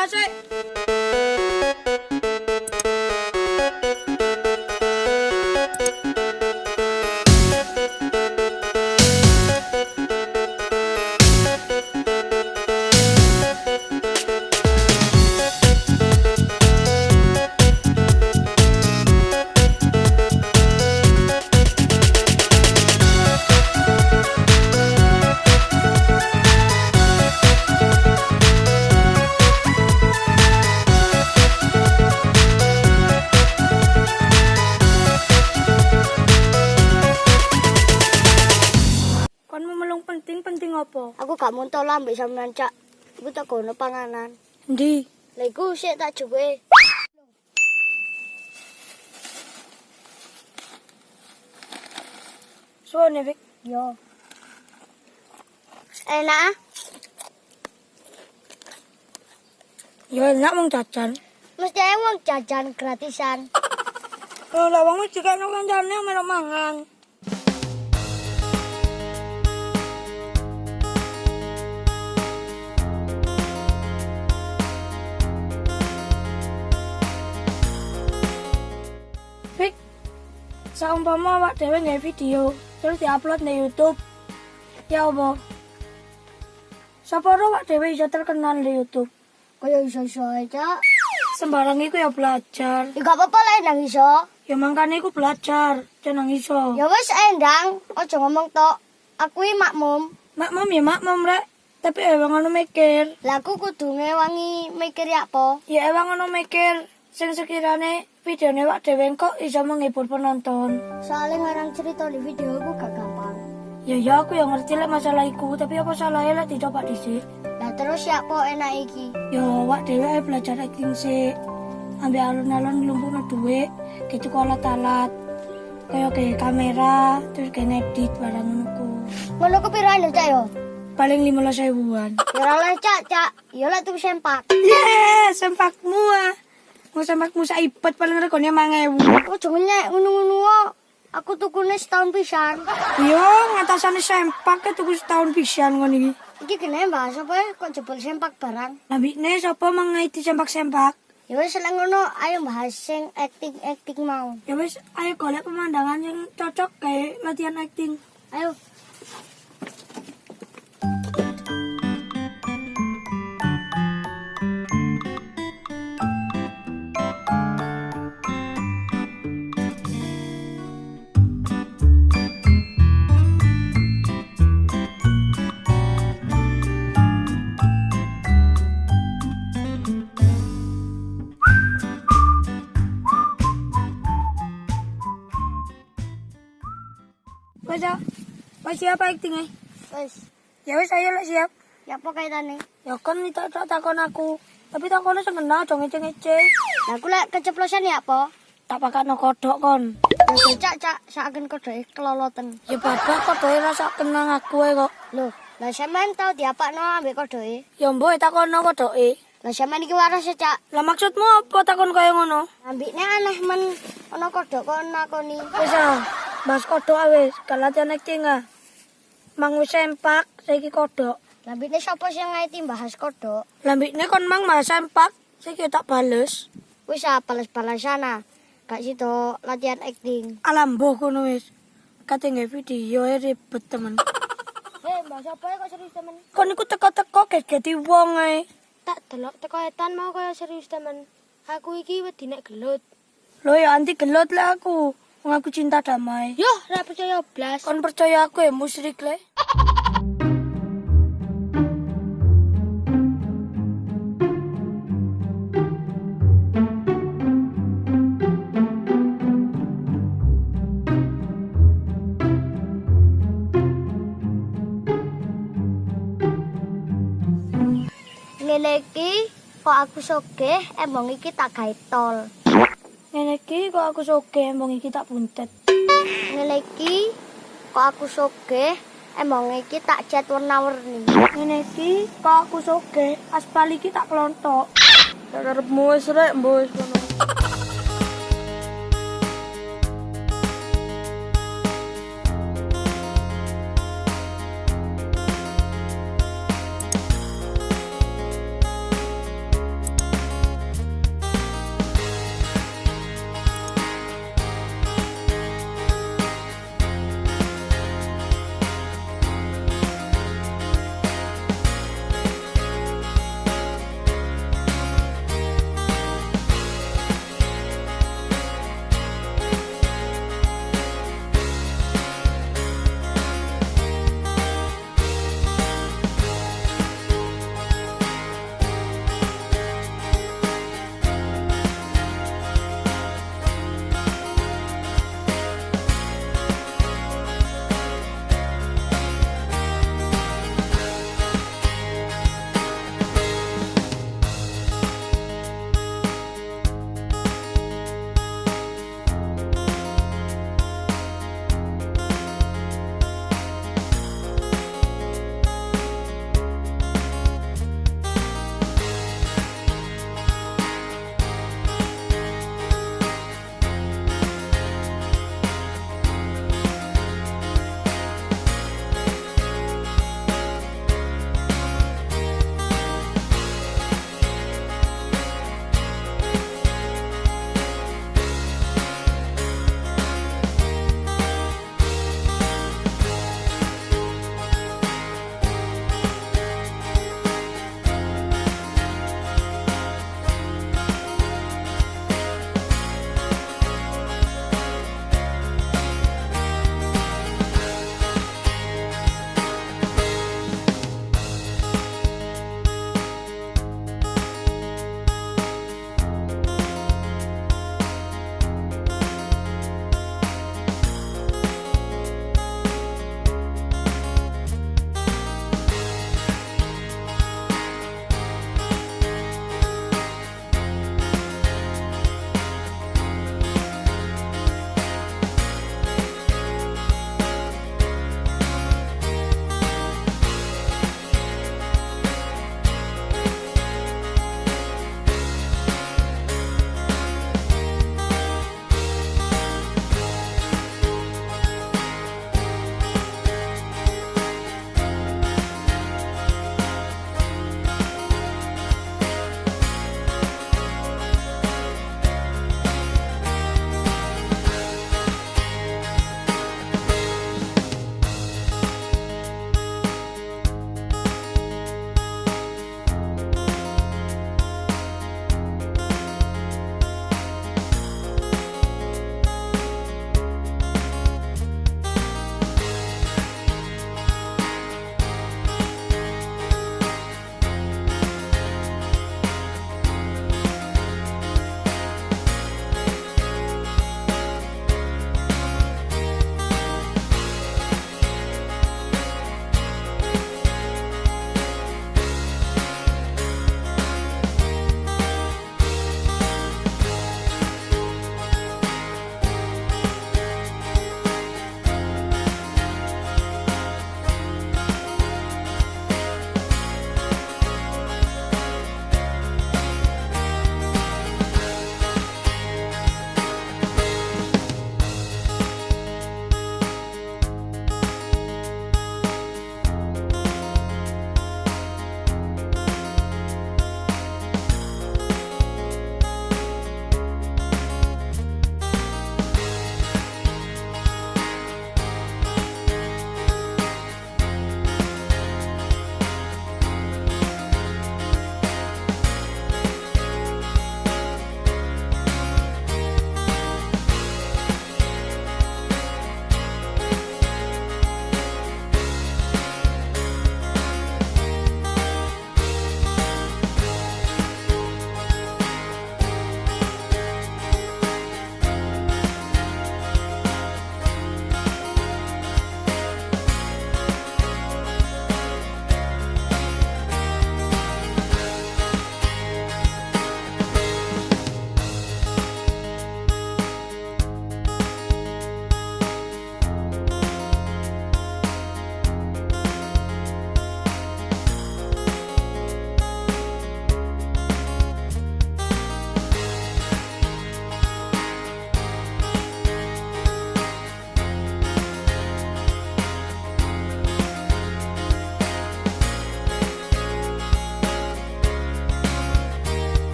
gelasnya. Kon memelung penting apa? Aku gak muntah lah ambek sampean Cak. Iku tak gono panganan. Ndi? Lah iku sik tak juwe. Suwane, Fik. Yo. Enak ah? Ya enak wong jajan. Mesti ae wong jajan gratisan. Lah wong wis dikene kancane melok mangan. Fik, saumpama awak dhewe nge video terus diupload di YouTube. Ya apa? Sapa ro awak dhewe iso terkenal di YouTube? Kaya iso-iso ae Cak. Sembarang iku ya belajar. Ya gak apa-apa lah ndang iso. Ya mangkane iku belajar, jeneng iso. Ya wis endang, aja ngomong tok. Aku iki makmum. Makmum ya makmum rek, tapi ewang ngono mikir. Lah aku kudu ngewangi mikir ya apa? Ya ewang ngono mikir, sing sekirane videone wak dhewe kok iso menghibur penonton. Soalnya ngarang cerita di video aku gak gampang. Ya aku yang ngerti lek masalah iku, tapi apa salahnya lek dicoba dhisik. Lah terus ya apa enak iki? Ya wak dhewe ae belajar acting sik. Ambil alun-alun nglumpukno dhuwit, gitu alat-alat. Kayak kamera, terus kayak ngedit barang ngono ku. Ngono ku piraan lho Cak yo? Paling 15.000-an. Ya ora oleh Cak. Ya lah tuku sempak. Sempakmu ah. Mau sempakmu saibet paling regane 5.000. Ojo ngenyek ngono-ngono kok. Aku tukune setahun pisan. Yo, ngatasane sempak e tuku setahun pisan ngono iki. Iki kene bahas apa ya? Kok jebol sempak barang? Lambine sapa mengaiti sempak-sempak? Ya wis lek ngono ayo bahas sing acting mau. Ya wis, ayo golek pemandangan yang cocok kayak latihan acting. Ayo. Wes siap acting Wis. Ya wis ayo lek siap. Ya apa kaitane? Ya kan tak takon aku. Tapi takonnya sengena aja ngece-ngece. Lah aku lek keceplosan ya apa? Tak pakakno kodok kon. Ya Cak, saken kodoke keloloten. Ya babak kodoke rasa kenang aku kok. Loh, lah sampean tau diapakno ambek kodoke? Ya mbok takonno kodoke. Lah sampean iki waras ya Cak. Lah maksudmu apa takon kaya ngono? Ambikne aneh men ana kodok kok nakoni. Wis ah, bahas kodok wis, gak latihan acting ah. Mang wis sempak, saiki kodok. Lambine sapa sing ngaiti bahas kodok? Lambine kon mang mas sempak, saiki tak bales. Wis ah balas-balasana. Gak sido latihan acting. Alam mbuh kono wis. Kate nge video ribet temen. Mbak sapa kok serius temen? Kon iku teko-teko gegeti wong ae. Tak delok teko etan mau kaya serius temen. Aku iki wedi nek gelut. Lho ya anti gelut lah aku. Wong aku cinta damai. Yoh, ora percaya blas. Kon percaya aku ya musyrik le. Ngene iki kok aku sogeh embong iki tak gawe tol. Ngene iki kok aku sogeh embong iki tak buntet. Ngene iki kok aku sogeh embong iki tak cat warna-warni. Ngene iki kok aku sogeh aspal iki tak klontok. Tak karepmu wis rek mbok wis kono.